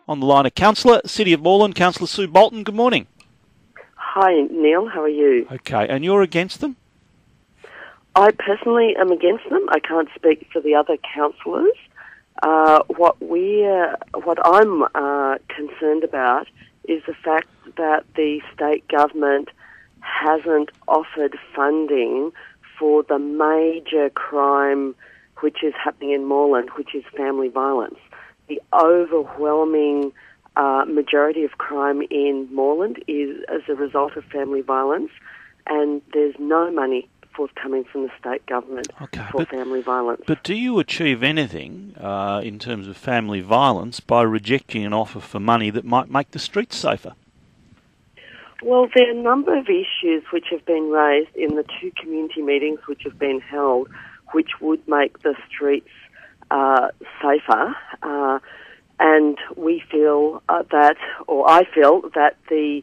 On the line, a councillor, City of Moreland, Councillor Sue Bolton. Good morning. Hi, Neil. How are you? Okay, and you're against them? I personally am against them. I can't speak for the other councillors. What I'm concerned about is the fact that the state government hasn't offered funding for the major crime which is happening in Moreland, which is family violence. The overwhelming majority of crime in Moreland is as a result of family violence, and there's no money forthcoming from the state government for family violence. But do you achieve anything in terms of family violence by rejecting an offer for money that might make the streets safer? Well, there are a number of issues which have been raised in the two community meetings which have been held, which would make the streets safer, and we feel I feel that the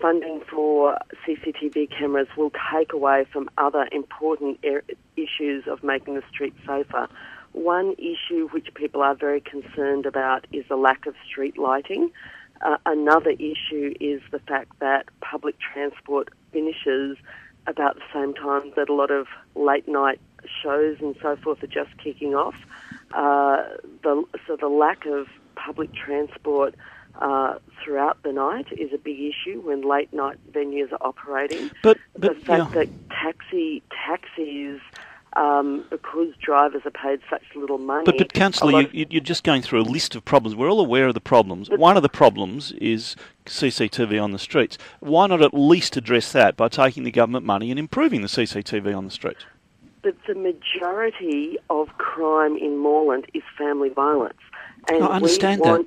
funding for CCTV cameras will take away from other important issues of making the streets safer. One issue which people are very concerned about is the lack of street lighting. Another issue is the fact that public transport finishes about the same time that a lot of late night shows and so forth are just kicking off. So the lack of public transport throughout the night is a big issue when late night venues are operating. But the fact that taxis, because drivers are paid such little money. But Councillor, you're just going through a list of problems. We're all aware of the problems. One of the problems is CCTV on the streets. Why not at least address that by taking the government money and improving the CCTV on the streets? But the majority of crime in Moreland is family violence. And I understand that.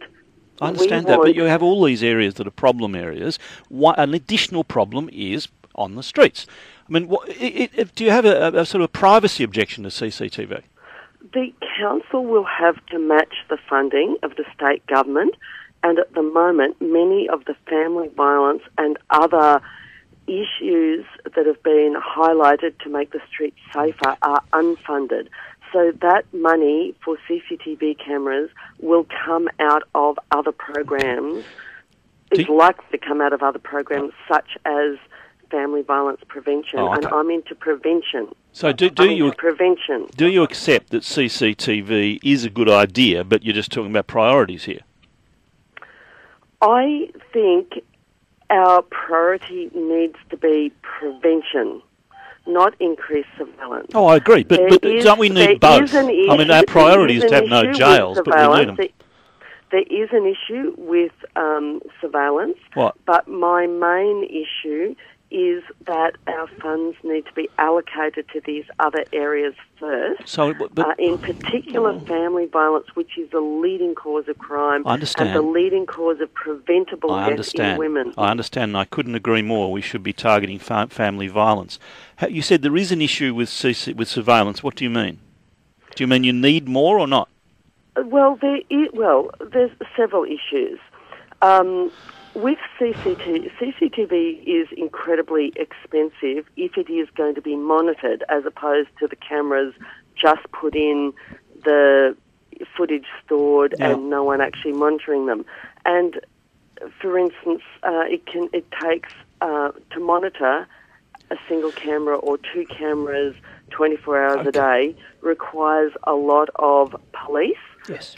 But you have all these areas that are problem areas. An additional problem is on the streets. I mean, do you have a sort of privacy objection to CCTV? The council will have to match the funding of the state government, and at the moment, many of the family violence and other issues that have been highlighted to make the streets safer are unfunded. So that money for CCTV cameras will come out of other programs. It's likely to come out of other programs such as family violence prevention, and I'm into prevention. So do you accept that CCTV is a good idea, but you're just talking about priorities here? I think our priority needs to be prevention, not increased surveillance. Oh, I agree, but don't we need both? I mean, our priority is to have no jails, but we need them. There is an issue with surveillance, but my main issue is that our funds need to be allocated to these other areas first. So, in particular, family violence, which is the leading cause of crime and the leading cause of preventable death in women. I understand, and I couldn't agree more. We should be targeting family violence. You said there is an issue with surveillance. What do you mean? Do you mean you need more or not? Well, there's several issues. With CCTV is incredibly expensive if it is going to be monitored as opposed to the cameras just put in, the footage stored and no one actually monitoring them. And for instance, it takes to monitor a single camera or two cameras 24 hours a day requires a lot of police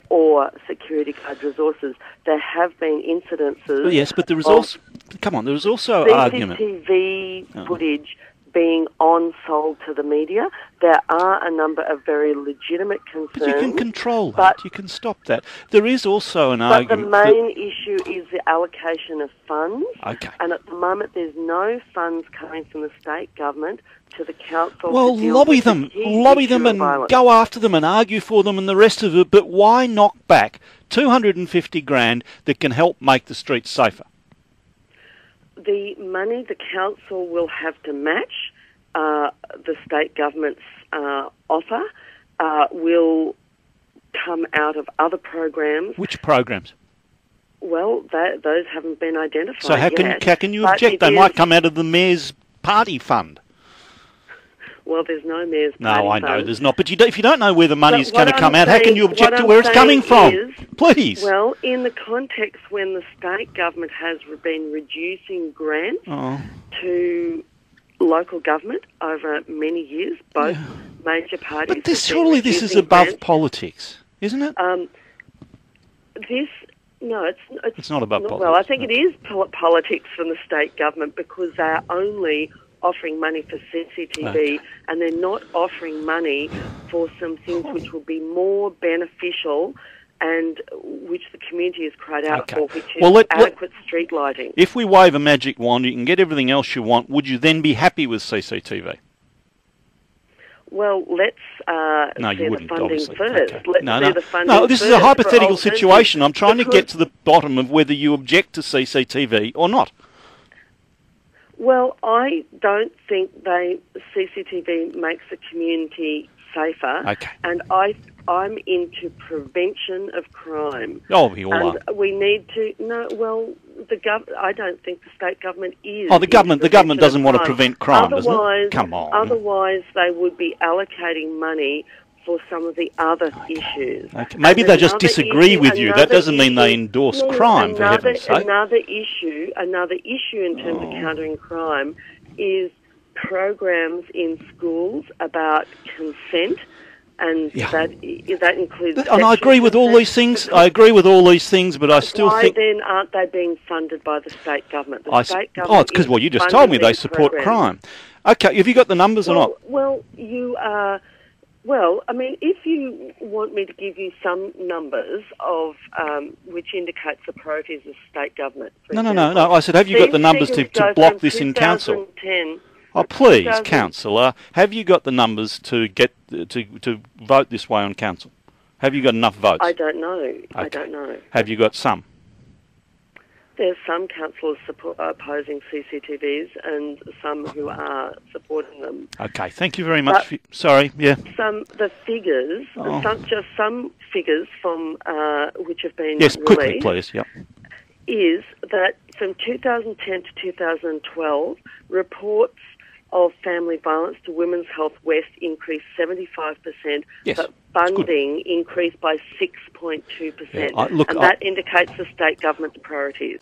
or security guard resources. There have been incidences. Yes, but there is also there is also argument. CCTV footage being on-sold to the media. There are a number of very legitimate concerns. But you can control that. You can stop that. There is also an argument. But the main issue is the allocation of funds. Okay. And at the moment, there's no funds coming from the state government to the council. Well, lobby them and go after them and argue for them and the rest of it. But why knock back 250 grand that can help make the streets safer? The money the council will have to match the state government's offer will come out of other programs. Which programs? Well, those haven't been identified yet. So how can you object? They might come out of the Mayor's party fund. Well, there's no mayor's No, party I know fund. there's not. But if you don't know where the money's going to come out, how can you object to what where I'm it's coming from? saying is, Please. Well, in the context when the state government has been reducing grants to local government over many years, both major parties. But surely this is above politics, isn't it? It's not above politics. Well, I think it is politics from the state government because they are only offering money for CCTV and they're not offering money for some things which will be more beneficial and which the community has cried out for, which is adequate street lighting. If we wave a magic wand, you can get everything else you want, would you then be happy with CCTV? Well, let's no, see you wouldn't, the funding obviously. first. Okay. Let's see the funding no, this is a first hypothetical for situation. I'm trying to get to the bottom of whether you object to CCTV or not. Well, I don't think CCTV makes the community safer. Okay. And I'm into prevention of crime. Oh, we all are. We need to I don't think the state government is. Oh, the government doesn't want to prevent crime, doesn't it? Come on. Otherwise, they would be allocating money for some of the other issues. Okay. Maybe they just disagree with you. That doesn't mean they endorse crime, for heaven's sake. Another issue in terms of countering crime is programs in schools about consent. And that includes. And I agree with all these things. But I still think. Why then aren't they being funded by the state government? It's because you just told me they support crime. Okay, have you got the numbers or not? Well, you are. Well, I mean, if you want me to give you some numbers of which indicates the priorities of state government. No. I said, have you got the numbers to block this in council? Oh, please, councillor, have you got the numbers to get to vote this way on council? Have you got enough votes? I don't know. Okay. I don't know. Have you got some? There's some councillors opposing CCTVs and some who are supporting them. Okay, thank you very much. Sorry, yeah. Some figures from which have been released. Quickly, please. Yep. Is that from 2010 to 2012, reports of family violence to Women's Health West increased 75%, but funding increased by 6.2%. And that indicates the state government's priorities.